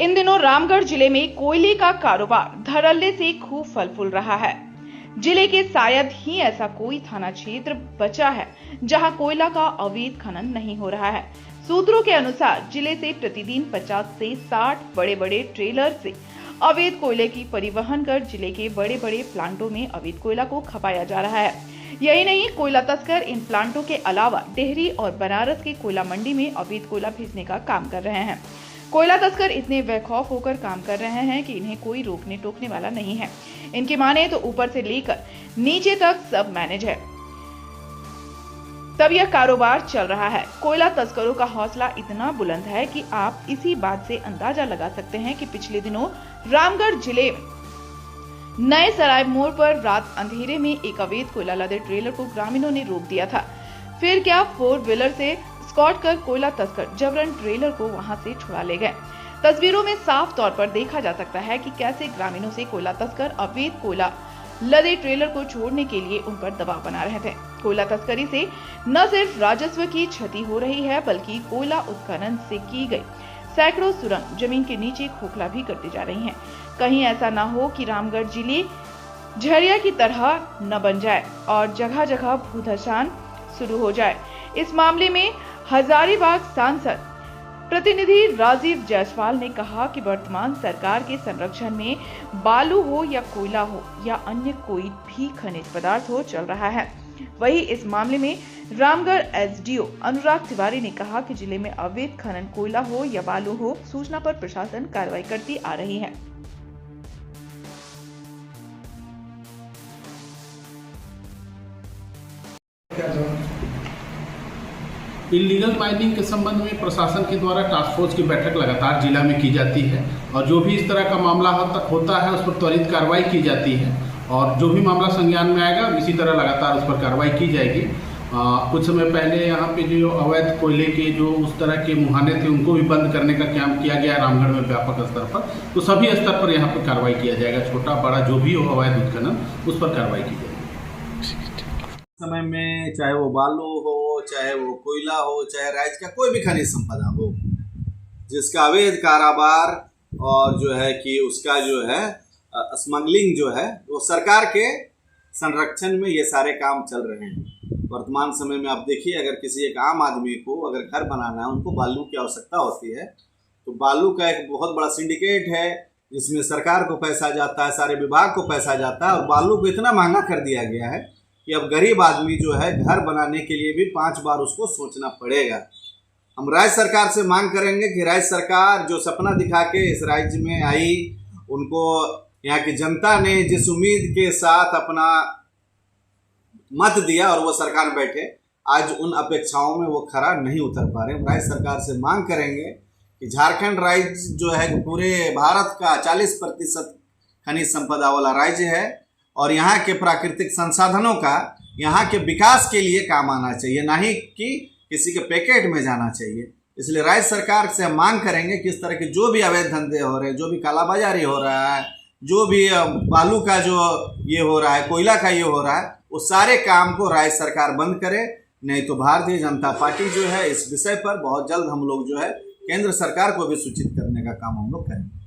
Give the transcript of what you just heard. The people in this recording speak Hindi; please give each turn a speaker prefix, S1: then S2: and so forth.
S1: इन दिनों रामगढ़ जिले में कोयले का कारोबार धड़ल्ले से खूब फल फूल रहा है। जिले के शायद ही ऐसा कोई थाना क्षेत्र बचा है जहां कोयला का अवैध खनन नहीं हो रहा है। सूत्रों के अनुसार जिले से प्रतिदिन 50 से 60 बड़े बड़े ट्रेलर से अवैध कोयले की परिवहन कर जिले के बड़े बड़े प्लांटों में अवैध कोयला को खपाया जा रहा है। यही नहीं, कोयला तस्कर इन प्लांटों के अलावा डेहरी और बनारस के कोयला मंडी में अवैध कोयला भेजने का काम कर रहे हैं। कोयला तस्कर इतने बेखौफ होकर काम कर रहे हैं कि इन्हें कोई रोकने टोकने वाला नहीं है। इनकी माने तो ऊपर से लेकर नीचे तक सब मैनेज है, तब यह कारोबार चल रहा है। कोयला तस्करों का हौसला इतना बुलंद है कि आप इसी बात से अंदाजा लगा सकते हैं कि पिछले दिनों रामगढ़ जिले में नए सराय मोड़ पर रात अंधेरे में एक अवैध कोयला लदे ट्रेलर को ग्रामीणों ने रोक दिया था। फिर क्या, 4 व्हीलर से स्कॉट कर कोयला तस्कर जबरन ट्रेलर को वहां से छुड़ा ले गए। तस्वीरों में साफ तौर पर देखा जा सकता है कि कैसे ग्रामीणों से कोयला तस्कर अवैध कोयला लदे ट्रेलर को छोड़ने के लिए उन पर दबाव बना रहे थे। कोयला तस्करी से न सिर्फ राजस्व की क्षति हो रही है, बल्कि कोयला उत्खनन से की गई सैकड़ों सुरंग जमीन के नीचे खोखला भी करती जा रही हैं। कहीं ऐसा न हो कि रामगढ़ जिले झरिया की तरह न बन जाए और जगह जगह भूधसान शुरू हो जाए। इस मामले में हजारीबाग सांसद प्रतिनिधि राजीव जायसवाल ने कहा कि वर्तमान सरकार के संरक्षण में बालू हो या कोयला हो या अन्य कोई भी खनिज पदार्थ हो चल रहा है। वही इस मामले में रामगढ़ एसडीओ अनुराग तिवारी ने कहा कि जिले में अवैध खनन कोयला हो या बालू हो, सूचना पर प्रशासन कार्रवाई करती आ रही है।
S2: इल्लीगल माइनिंग के संबंध में प्रशासन के द्वारा टास्क फोर्स की बैठक लगातार जिला में की जाती है और जो भी इस तरह का मामला होता है उस पर त्वरित कार्रवाई की जाती है और जो भी मामला संज्ञान में आएगा इसी तरह लगातार उस पर कार्रवाई की जाएगी। कुछ समय पहले यहाँ पे जो अवैध कोयले के जो उस तरह के मुहाने थे उनको भी बंद करने का काम किया गया रामगढ़ में व्यापक स्तर पर, तो सभी स्तर पर यहाँ पर कार्रवाई किया जाएगा। छोटा बड़ा जो भी हो अवैध उत्खनन उस पर कार्रवाई की जाएगी।
S3: समय में चाहे वो बालू हो, चाहे वो कोयला हो, चाहे राज्य का कोई भी खनिज संपदा हो, जिसका अवैध कारोबार और जो है कि उसका जो है स्मगलिंग जो है वो सरकार के संरक्षण में ये सारे काम चल रहे हैं। वर्तमान समय में आप देखिए, अगर किसी एक आम आदमी को अगर घर बनाना है, उनको बालू की आवश्यकता होती है, तो बालू का एक बहुत बड़ा सिंडिकेट है जिसमें सरकार को पैसा जाता है, सारे विभाग को पैसा जाता है और बालू को इतना महंगा कर दिया गया है कि अब गरीब आदमी जो है घर बनाने के लिए भी 5 बार उसको सोचना पड़ेगा। हम राज्य सरकार से मांग करेंगे कि राज्य सरकार जो सपना दिखा के इस राज्य में आई, उनको यहाँ की जनता ने जिस उम्मीद के साथ अपना मत दिया और वो सरकार में बैठे, आज उन अपेक्षाओं में वो खरा नहीं उतर पा रहे। राज्य सरकार से मांग करेंगे कि झारखंड राज्य जो है पूरे भारत का 40% खनिज संपदा वाला राज्य है और यहाँ के प्राकृतिक संसाधनों का यहाँ के विकास के लिए काम आना चाहिए, ना ही कि किसी के पैकेट में जाना चाहिए। इसलिए राज्य सरकार से हम मांग करेंगे कि इस तरह के जो भी अवैध धंधे हो रहे हैं, जो भी कालाबाजारी हो रहा है, जो भी बालू का जो ये हो रहा है, कोयला का ये हो रहा है, उस सारे काम को राज्य सरकार बंद करे। नहीं तो भारतीय जनता पार्टी जो है इस विषय पर बहुत जल्द हम लोग जो है केंद्र सरकार को भी सूचित करने का काम हम लोग करेंगे।